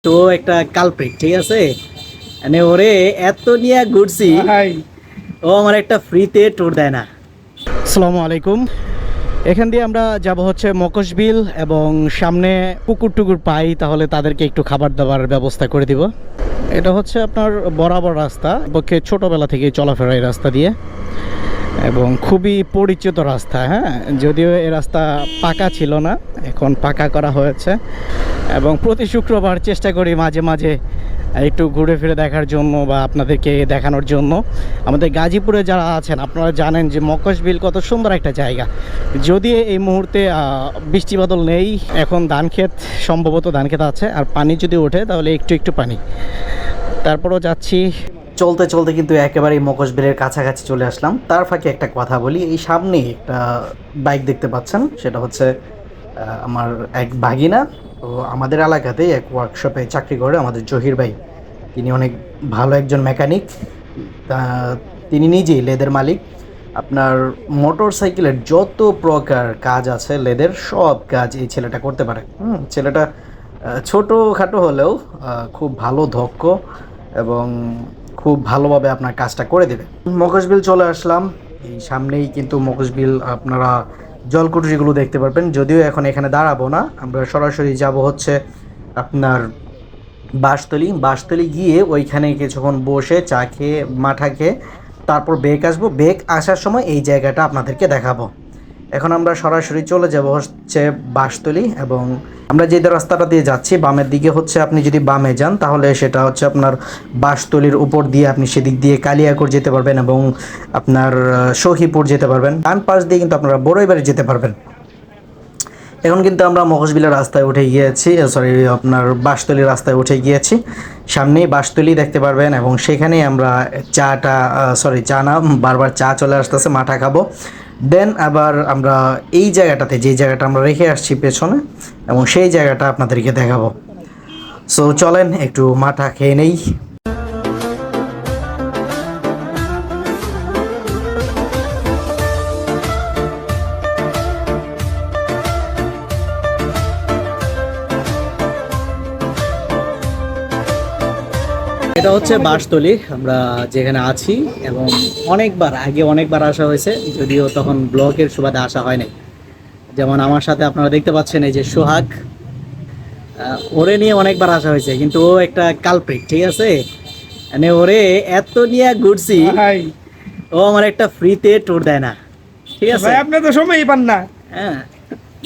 তো একটা কালপ্রিট, ঠিক আছে। মানে ওরে এত নিয়ে ঘুরছি, ও আমার একটা ফ্রিতে ট্যুর দেয় না। আসসালামু আলাইকুম। এখান দিয়ে আমরা যাব হচ্ছে মকশবিল, এবং সামনে কুকুর টুকুর পাই তাহলে তাদেরকে একটু খাবার দাবার ব্যবস্থা করে দিব। এটা হচ্ছে আপনার বরাবর রাস্তা, পক্ষে ছোটোবেলা থেকেই চলাফেরা এই রাস্তা দিয়ে, এবং খুবই পরিচিত রাস্তা। হ্যাঁ, যদিও এই রাস্তা পাকা ছিল না, এখন পাকা করা হয়েছে। এবং প্রতি শুক্রবার চেষ্টা করি মাঝে মাঝে একটু ঘুরে ফিরে দেখার জন্য বা আপনাদেরকে দেখানোর জন্য। আমাদের গাজীপুরে যারা আছেন আপনারা জানেন যে মকশবিল কত সুন্দর একটা জায়গা। যদি এই মুহূর্তে বৃষ্টি বাদল নেই, এখন ধান ক্ষেত, সম্ভবত ধান ক্ষেত আছে, আর পানি যদি ওঠে তাহলে একটু একটু পানি। তারপরও যাচ্ছি চলতে চলতে, কিন্তু একেবারেই মকশবিলের কাছাকাছি চলে আসলাম। তার ফাঁকে একটা কথা বলি, এই সামনেই একটা বাইক দেখতে পাচ্ছেন, সেটা হচ্ছে আমার এক ভাগিনা। তো আমাদের এলাকাতেই এক ওয়ার্কশপে চাকরি করে আমাদের জহির ভাই। তিনি অনেক ভালো একজন মেকানিক। তিনি নিজেই লেদের মালিক। আপনার মোটর সাইকেলের যত প্রকার কাজ আছে লেদের, সব কাজ এই ছেলেটা করতে পারে। ছেলেটা ছোটোখাটো হলেও খুব ভালো দক্ষ, এবং খুব ভালোভাবে আপনার কাজটা করে দেবে। মকশবিল চলে আসলাম, এই সামনেই কিন্তু মকশবিল আপনারা জলকুঠুরিগুলো দেখতে পারবেন। যদিও এখন এখানে দাঁড়াবো না, আমরা সরাসরি যাব হচ্ছে আপনার বাঁশতলি গিয়ে ওইখানে কিছুক্ষণ বসে চা খেয়ে মাঠা খেয়ে তারপর বেক আসবো। বেক আসার সময় এই জায়গাটা আপনাদেরকে দেখাবো। এখন আমরা সরাসরি চলে যাব হচ্ছে বাঁশতলি, এবং আমরা যে রাস্তাটা দিয়ে যাচ্ছি বামের দিকে হচ্ছে, আপনি যদি বামে যান তাহলে সেটা হচ্ছে আপনার বাঁশতলির উপর দিয়ে আপনি সেদিক দিয়ে কালিয়াকৈর যেতে পারবেন, এবং আপনার সখীপুর যেতে পারবেন। ডান পাশ দিয়ে কিন্তু আপনারা বড়ইবাড়ি যেতে পারবেন। এখন কিন্তু আমরা মকশবিলের রাস্তায় উঠে গিয়েছি, আপনার বাঁশতলির রাস্তায় উঠে গিয়েছি। সামনেই বাঁশতলি দেখতে পারবেন, এবং সেখানেই আমরা চা না, বারবার চা চলে আসতেছে, মাঠা খাবো। দেন আবার আমরা এই জায়গাটাতে, যে জায়গাটা আমরা রেখে আসছি পেছনে, এবং সেই জায়গাটা আপনাদেরকে দেখাবো। সো চলেন একটু মাঠা খেয়ে নেই। এটা হচ্ছে বাঁশতলি, আমরা যেখানে আছি, এবং অনেকবার আসা হয়েছে, যদিও তখন ব্লগের সুবাদে আসা হয় নাই। যেমন আমার সাথে আপনারা দেখতে পাচ্ছেন এই যে সোহাগ, ওরে নিয়ে অনেকবার আসা হয়েছে, কিন্তু ও একটা কালপ্রিট, ঠিক আছে। মানে ওরে এত নিয়ে ঘুরছি, ও আমার একটা ফ্রিতে ট্যুর দেয় না, ঠিক আছে। আপনি তো সময়ই পান না। হ্যাঁ,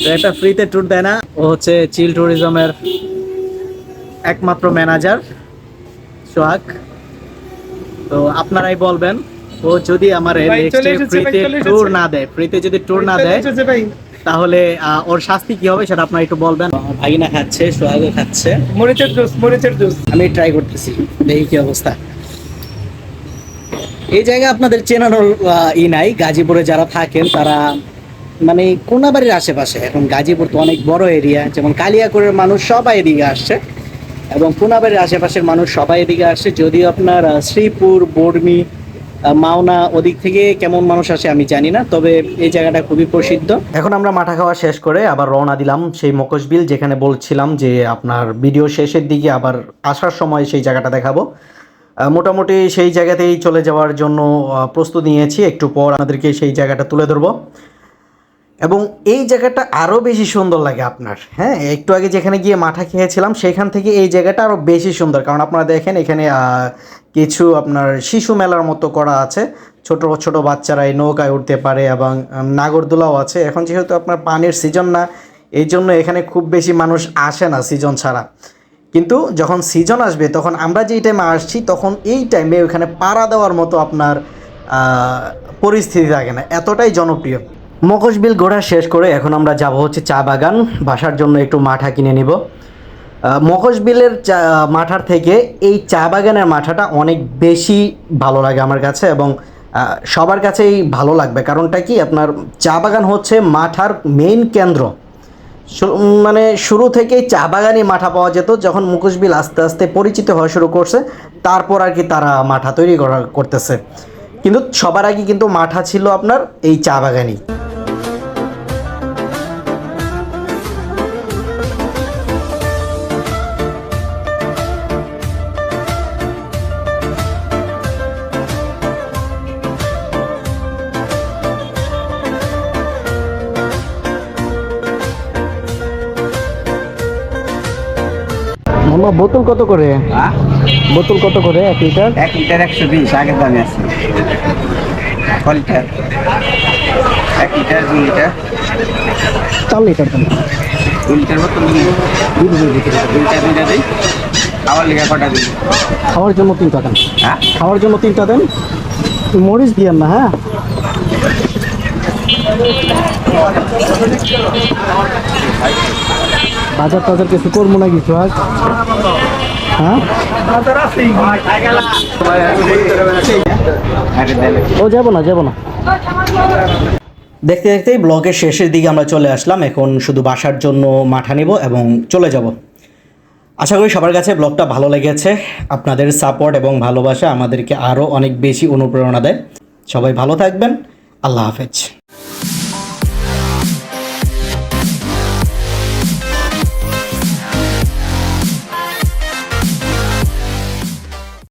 তো একটা ফ্রিতে ট্যুর দেয় না। ও হচ্ছে চিল ট্যুরিজমের একমাত্র ম্যানেজার সোহাগ। তো আপনারাই বলবেন, ও যদি আমার ফ্রিতে ট্যুর না দেয়, তাহলে ওর শাস্তি কি হবে সেটা আপনারা একটু বলবেন। ভাগিনা খাচ্ছে, সোহাগও খাচ্ছে মরিচের জুস। আমি ট্রাই করতেছি, দেখি কি অবস্থা। এই জায়গা আপনাদের চেনানোর নাই। গাজীপুরে যারা থাকেন তারা, মানে কোনাবাড়ির আশেপাশে, এখন গাজীপুর তো অনেক বড় এরিয়া, যেমন কালিয়াকৈরের মানুষ সবাই এদিকে আসছে, এবং কোনাবাড়ির আশেপাশের মানুষ সবাই এদিকে আসছে। যদিও আপনার শ্রীপুর, বর্মি, মাওনা ওদিক থেকে কেমন মানুষ আসে আমি জানি না, তবে এই জায়গাটা খুবই প্রসিদ্ধ। এখন আমরা মাঠা খাওয়া শেষ করে আবার রওনা দিলাম সেই মকশবিল, যেখানে বলছিলাম যে আপনার ভিডিও শেষের দিকে আবার আসার সময় সেই জায়গাটা দেখাবো। মোটামুটি সেই জায়গাতেই চলে যাওয়ার জন্য প্রস্তুতি নিয়েছি। একটু পর আমাদেরকে সেই জায়গাটা তুলে ধরবো, এবং এই জায়গাটা আরও বেশি সুন্দর লাগে আপনার। হ্যাঁ, একটু আগে যেখানে গিয়ে মাঠা খেয়েছিলাম সেখান থেকে এই জায়গাটা আরও বেশি সুন্দর, কারণ আপনারা দেখেন এখানে কিছু আপনার শিশু মেলার মতো করা আছে। ছোট ছোট বাচ্চারা এই নৌকায় উঠতে পারে, এবং নাগরদোলাও আছে। এখন যেহেতু আপনার পানির সিজন না, এই জন্য এখানে খুব বেশি মানুষ আসে না সিজন ছাড়া। কিন্তু যখন সিজন আসবে, তখন আমরা যেই টাইমে আসছি তখন এই টাইমে ওখানে পাড়া দেওয়ার মতো আপনার পরিস্থিতি থাকে না, এতটাই জনপ্রিয়। মকশবিল ঘোরা শেষ করে এখন আমরা যাব হচ্ছে চা বাগান। বাসার জন্য একটু মাঠা কিনে নিব। মকশবিলের মাঠার থেকে এই চা বাগানের মাঠাটা অনেক বেশি ভালো লাগে আমার কাছে, এবং সবার কাছেই ভালো লাগবে। কারণটা কি, আপনার চা বাগান হচ্ছে মাঠার মেইন কেন্দ্র। মানে শুরু থেকেই চা বাগানই মাঠা পাওয়া যেত। যখন মকশবিল আস্তে আস্তে পরিচিত হওয়া শুরু করছে, তারপর আর কি তারা মাঠা তৈরি করতেছে, কিন্তু সবার আগে কিন্তু মাঠা ছিল আপনার এই চা বাগানই। মামা বোতল কত করে? হ্যাঁ বোতল কত করে 1 লিটার? 1 লিটার 120 আগের দামে আছে। ক লিটার? 1 লিটার 2 লিটার 4 লিটার দেন। 2 লিটার বোতল দিই। 2 লিটার দিই। খাবার লেগে কটা দিই? খাওয়ার জন্য 3টা দেন। হ্যাঁ খাওয়ার জন্য 3টা দেন। মরিচ দিয়েন না, হ্যাঁ? বাজার টাজার কিছু করবো না কিছু আজ, হ্যাঁ? ও যাবো না। দেখতে দেখতেই ব্লগের শেষের দিকে আমরা চলে আসলাম। এখন শুধু বাসার জন্য মাঠা নিব এবং চলে যাব। আশা করি সবার কাছে ব্লগটা ভালো লেগেছে। আপনাদের সাপোর্ট এবং ভালোবাসা আমাদেরকে আরও অনেক বেশি অনুপ্রেরণা দেয়। সবাই ভালো থাকবেন। আল্লাহ হাফেজ।